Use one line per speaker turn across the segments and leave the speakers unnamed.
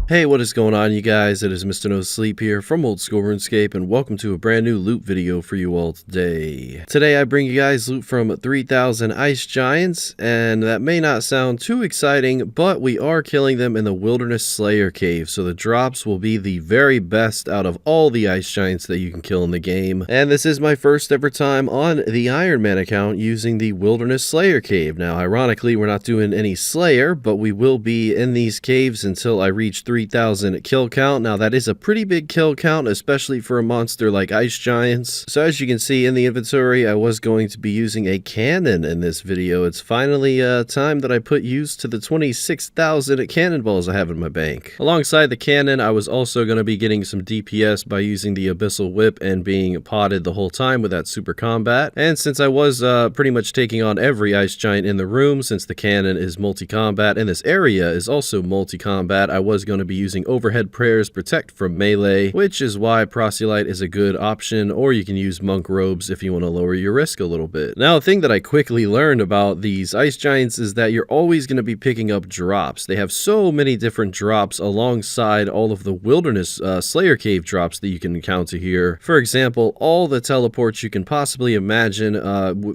Hey, what is going on, you guys? It is Mr. No Sleep here from Old School RuneScape, and welcome to a brand new loot video for you all today. Today I bring you guys loot from 3,000 Ice Giants, and that may not sound too exciting, but we are killing them in the Wilderness Slayer Cave, so the drops will be the very best out of all the Ice Giants that you can kill in the game. And this is my first ever time on the Iron Man account using the Wilderness Slayer Cave. Now, ironically, we're not doing any Slayer, but we will be in these caves until I reach 3,000 kill count. Now that is a pretty big kill count, especially for a monster like Ice Giants. So as you can see in the inventory, I was going to be using a cannon in this video. It's finally time that I put use to the 26,000 cannonballs I have in my bank. Alongside the cannon, I was also going to be getting some DPS by using the Abyssal Whip and being potted the whole time with that super combat. And since I was pretty much taking on every Ice Giant in the room, since the cannon is multi-combat and this area is also multi-combat, I was going to be using Overhead Prayers Protect from melee, which is why Proselyte is a good option, or you can use Monk Robes if you want to lower your risk a little bit. Now, a thing that I quickly learned about these Ice Giants is that you're always going to be picking up drops. They have so many different drops alongside all of the Wilderness Slayer Cave drops that you can encounter here. For example, all the teleports you can possibly imagine,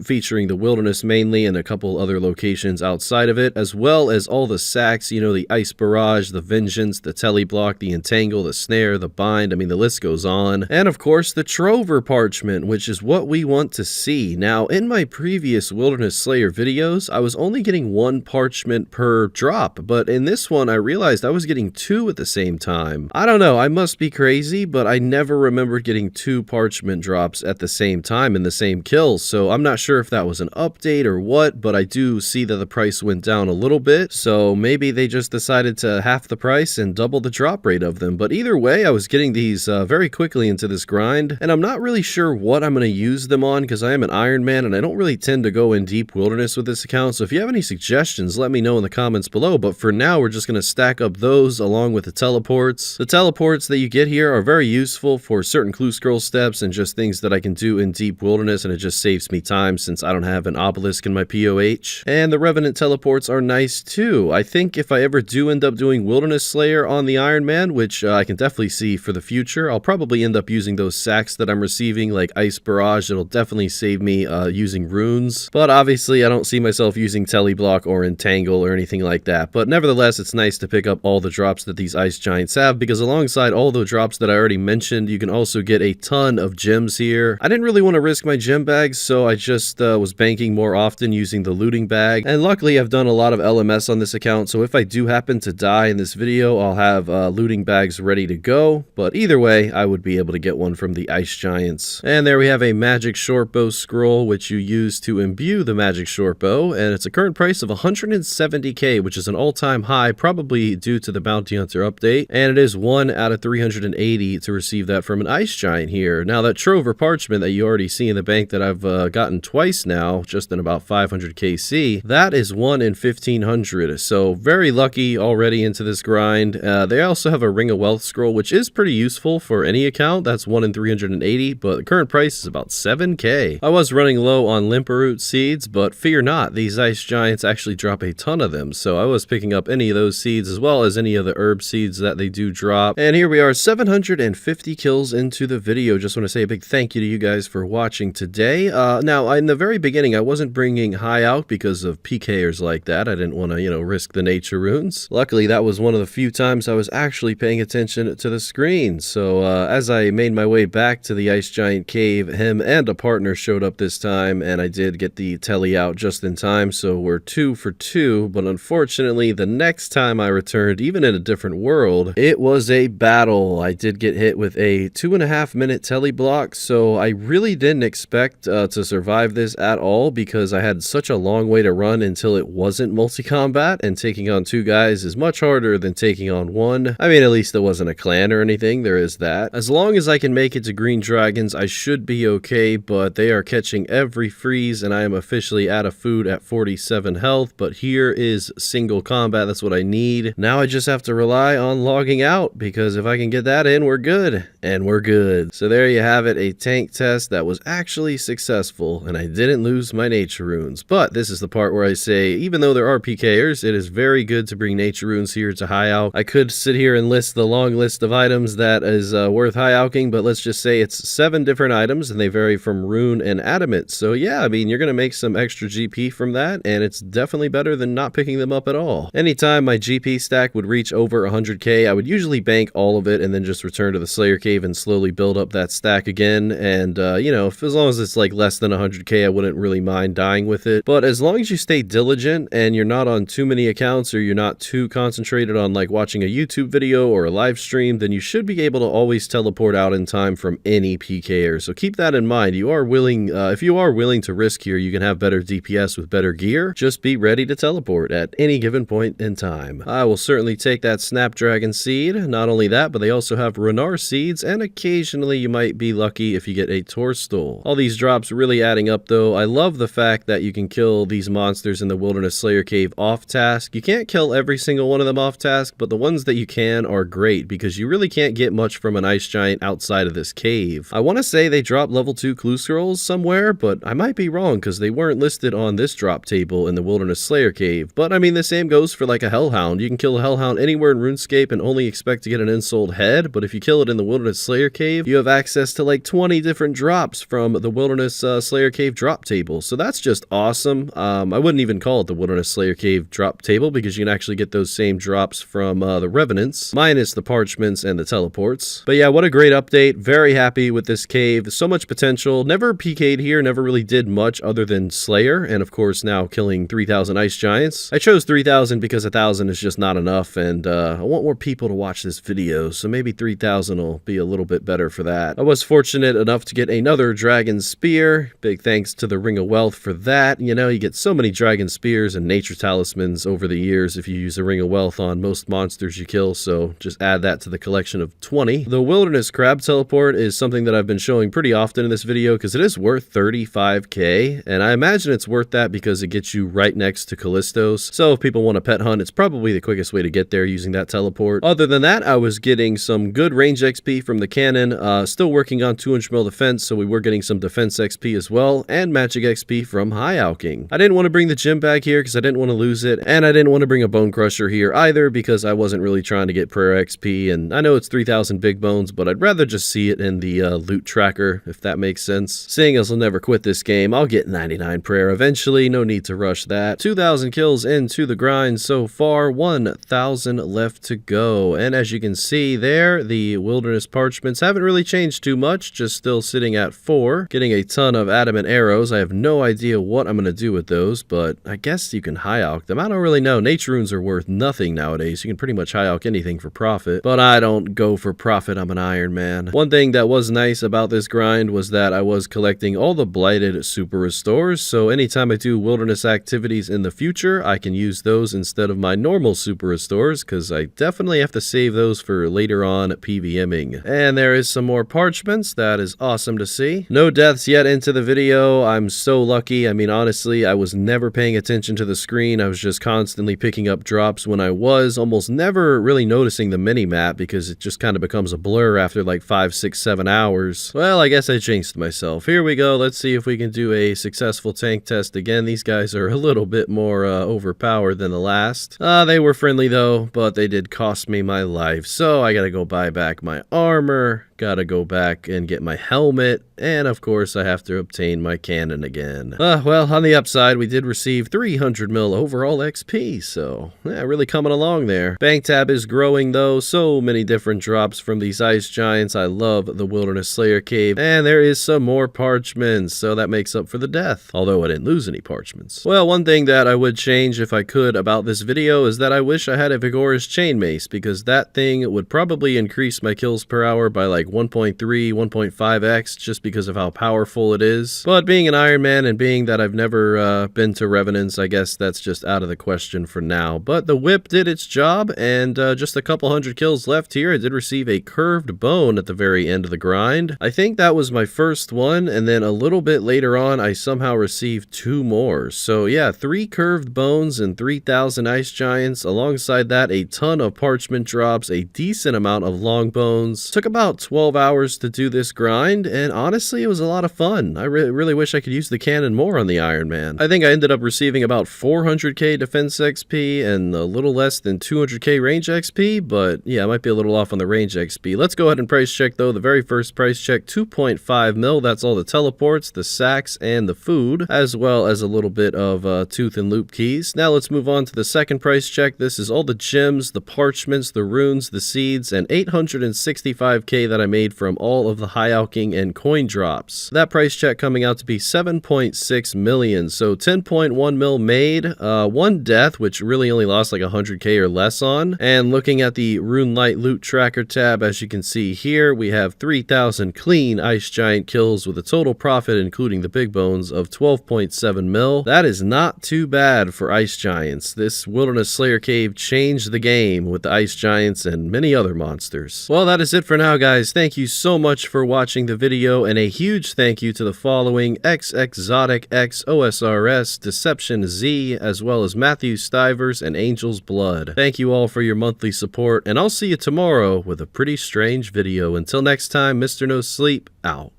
featuring the Wilderness mainly and a couple other locations outside of it, as well as all the sacks, you know, the Ice Barrage, the Vengeance, the Teleblock, the Entangle, the Snare, the Bind, I mean the list goes on. And of course the Trover Parchment, which is what we want to see. Now in my previous Wilderness Slayer videos, I was only getting one parchment per drop, but in this one I realized I was getting two at the same time. I don't know, I must be crazy, but I never remembered getting two parchment drops at the same time in the same kills, so I'm not sure if that was an update or what, but I do see that the price went down a little bit, so maybe they just decided to half the price and double the drop rate of them. But either way, I was getting these very quickly into this grind, and I'm not really sure what I'm going to use them on because I am an Iron Man and I don't really tend to go in deep wilderness with this account, so if you have any suggestions, let me know in the comments below. But for now, we're just going to stack up those along with the teleports. The teleports that you get here are very useful for certain clue scroll steps and just things that I can do in deep wilderness, and it just saves me time since I don't have an obelisk in my POH. And the Revenant teleports are nice too. I think if I ever do end up doing Wilderness Slayer on the Iron Man, which I can definitely see for the future, I'll probably end up using those sacks that I'm receiving like Ice Barrage. It'll definitely save me using runes, but obviously I don't see myself using Teleblock or Entangle or anything like that. But nevertheless, it's nice to pick up all the drops that these Ice Giants have, because alongside all the drops that I already mentioned, you can also get a ton of gems here. I didn't really want to risk my gem bags, so I just was banking more often using the looting bag, and luckily I've done a lot of LMS on this account, so if I do happen to die in this video, I'll have looting bags ready to go. But either way, I would be able to get one from the Ice Giants. And there we have a Magic Shortbow scroll, which you use to imbue the Magic Shortbow, and it's a current price of 170k, which is an all-time high, probably due to the Bounty Hunter update, and it is 1 out of 380 to receive that from an Ice Giant here. Now that Trover Parchment that you already see in the bank that I've gotten twice now, just in about 500 KC, that is 1 in 1500, so very lucky already into this grind. They also have a Ring of Wealth scroll, which is pretty useful for any account. That's 1 in 380, but the current price is about 7k. I was running low on Limperroot seeds, but fear not, these Ice Giants actually drop a ton of them, so I was picking up any of those seeds as well as any of the herb seeds that they do drop. And here we are, 750 kills into the video. Just want to say a big thank you to you guys for watching today. Now, in the very beginning, I wasn't bringing high out because of PKers like that. I didn't want to, you know, risk the nature runes. Luckily, that was one of the few times I was actually paying attention to the screen. So as I made my way back to the Ice Giant cave, him and a partner showed up this time, and I did get the telly out just in time, so we're 2 for 2. But unfortunately, the next time I returned, even in a different world, it was a battle. I did get hit with a 2.5 minute telly block, so I really didn't expect to survive this at all, because I had such a long way to run until it wasn't multi-combat, and taking on 2 guys is much harder than taking on 1. I mean, at least it wasn't a clan or anything, there is that. As long as I can make it to Green Dragons, I should be okay, but they are catching every freeze, and I am officially out of food at 47 health, but here is single combat, that's what I need. Now I just have to rely on logging out, because if I can get that in, we're good. And we're good. So there you have it, a tank test that was actually successful, and I didn't lose my nature runes. But this is the part where I say, even though there are PKers, it is very good to bring nature runes here to high out. I could sit here and list the long list of items that is worth high alking, but let's just say it's 7 different items, and they vary from rune and adamant. So yeah, I mean, you're going to make some extra GP from that, and it's definitely better than not picking them up at all. Anytime my GP stack would reach over 100k, I would usually bank all of it and then just return to the Slayer Cave and slowly build up that stack again. And you know, as long as it's like less than 100k, I wouldn't really mind dying with it. But as long as you stay diligent and you're not on too many accounts, or you're not too concentrated on like watching a YouTube video or a live stream, then you should be able to always teleport out in time from any PKer. So keep that in mind. You are willing, if you are willing to risk here, you can have better DPS with better gear. Just be ready to teleport at any given point in time. I will certainly take that Snapdragon seed. Not only that, but they also have Renar seeds, and occasionally you might be lucky if you get a Torstol. All these drops really adding up though. I love the fact that you can kill these monsters in the Wilderness Slayer Cave off task. You can't kill every single one of them off task, but the ones that you can are great because you really can't get much from an ice giant outside of this cave. I want to say they dropped level 2 clue scrolls somewhere, but I might be wrong because they weren't listed on this drop table in the Wilderness Slayer Cave. But I mean, the same goes for like a Hellhound. You can kill a Hellhound anywhere in RuneScape and only expect to get an ensouled head, but if you kill it in the Wilderness Slayer Cave, you have access to like 20 different drops from the Wilderness Slayer Cave drop table. So that's just awesome. I wouldn't even call it the Wilderness Slayer Cave drop table because you can actually get those same drops from the Revenants, minus the parchments and the teleports. But yeah, what a great update. Very happy with this cave. So much potential. Never PK'd here, never really did much other than Slayer, and of course now killing 3,000 ice giants. I chose 3,000 because 1,000 is just not enough, and I want more people to watch this video, so maybe 3,000 will be a little bit better for that. I was fortunate enough to get another Dragon Spear. Big thanks to the Ring of Wealth for that. You know, you get so many Dragon Spears and Nature Talismans over the years if you use the Ring of Wealth on most monsters you kill, so just add that to the collection of 20. The Wilderness Crab Teleport is something that I've been showing pretty often in this video because it is worth 35k, and I imagine it's worth that because it gets you right next to Callisto's. So if people want to pet hunt, it's probably the quickest way to get there using that teleport. Other than that, I was getting some good range XP from the cannon, still working on 200 mil defense, so we were getting some defense XP as well, and magic XP from high alking. I didn't want to bring the gym bag here because I didn't want to lose it, and I didn't want to bring a bone crusher here either because I wasn't really trying to get prayer XP, and I know it's 3,000 big bones, but I'd rather just see it in the loot tracker, if that makes sense. Seeing as I'll never quit this game, I'll get 99 prayer eventually, no need to rush that. 2,000 kills into the grind so far, 1,000 left to go, and as you can see there, the Wilderness Parchments haven't really changed too much, just still sitting at 4. Getting a ton of adamant arrows. I have no idea what I'm going to do with those, but I guess you can high alk them. I don't really know. Nature runes are worth nothing nowadays. You can pretty much high alk anything for profit, but I don't go for profit. I'm an Iron Man. One thing that was nice about this grind was that I was collecting all the blighted super restores, so anytime I do wilderness activities in the future, I can use those instead of my normal super restores because I definitely have to save those for later on PVMing. And there is some more parchments. That is awesome to see. No deaths yet into the video. I'm so lucky. I mean, honestly, I was never paying attention to the screen. I was just constantly picking up drops when I was, almost never really noticing the mini-map because it just kind of becomes a blur after like 5, 6, 7 hours. Well, I guess I jinxed myself. Here we go. Let's see if we can do a successful tank test again. These guys are a little bit more overpowered than the last. They were friendly though, but they did cost me my life. So I gotta go buy back my armor. Gotta go back and get my helmet, and of course I have to obtain my cannon again. Well, on the upside, we did receive 300 mil overall XP, so yeah, really coming along there. Bank tab is growing though, so many different drops from these ice giants. I love the Wilderness Slayer Cave, and there is some more parchments, so that makes up for the death, although I didn't lose any parchments. Well, one thing that I would change if I could about this video is that I wish I had a Vigorous Chain Mace, because that thing would probably increase my kills per hour by like 1.3, 1.5x just because of how powerful it is. But being an Iron Man and being that I've never been to Revenants, I guess that's just out of the question for now. But the whip did its job, and just a couple hundred kills left here. I did receive a curved bone at the very end of the grind. I think that was my first one, and then a little bit later on I somehow received 2 more. So yeah, 3 curved bones and 3,000 ice giants. Alongside that, a ton of parchment drops, a decent amount of long bones. Took about 12 hours to do this grind, and honestly, it was a lot of fun. I really wish I could use the cannon more on the Iron Man. I think I ended up receiving about 400k defense XP and a little less than 200k range XP, but yeah, I might be a little off on the range XP. Let's go ahead and price check though. The very first price check, 2.5 mil. That's all the teleports, the sacks, and the food, as well as a little bit of tooth and loop keys. Now let's move on to the second price check. This is all the gems, the parchments, the runes, the seeds, and 865k that I made from all of the high alching and coin drops. That price check coming out to be 7.6 million. So 10.1 mil made, one death, which really only lost like 100k or less on. And looking at the Rune Light loot tracker tab, as you can see here, we have 3,000 clean ice giant kills with a total profit, including the big bones, of 12.7 mil. That is not too bad for ice giants. This Wilderness Slayer cave changed the game with the ice giants and many other monsters. Well, that is it for now, guys. Thank you so much for watching the video, and a huge thank you to the following: xXzoticx, OSRS, DeceptionZ, as well as Matthew Stivers and Angelzblood. Thank you all for your monthly support, and I'll see you tomorrow with a pretty strange video. Until next time, Mr. No Sleep out.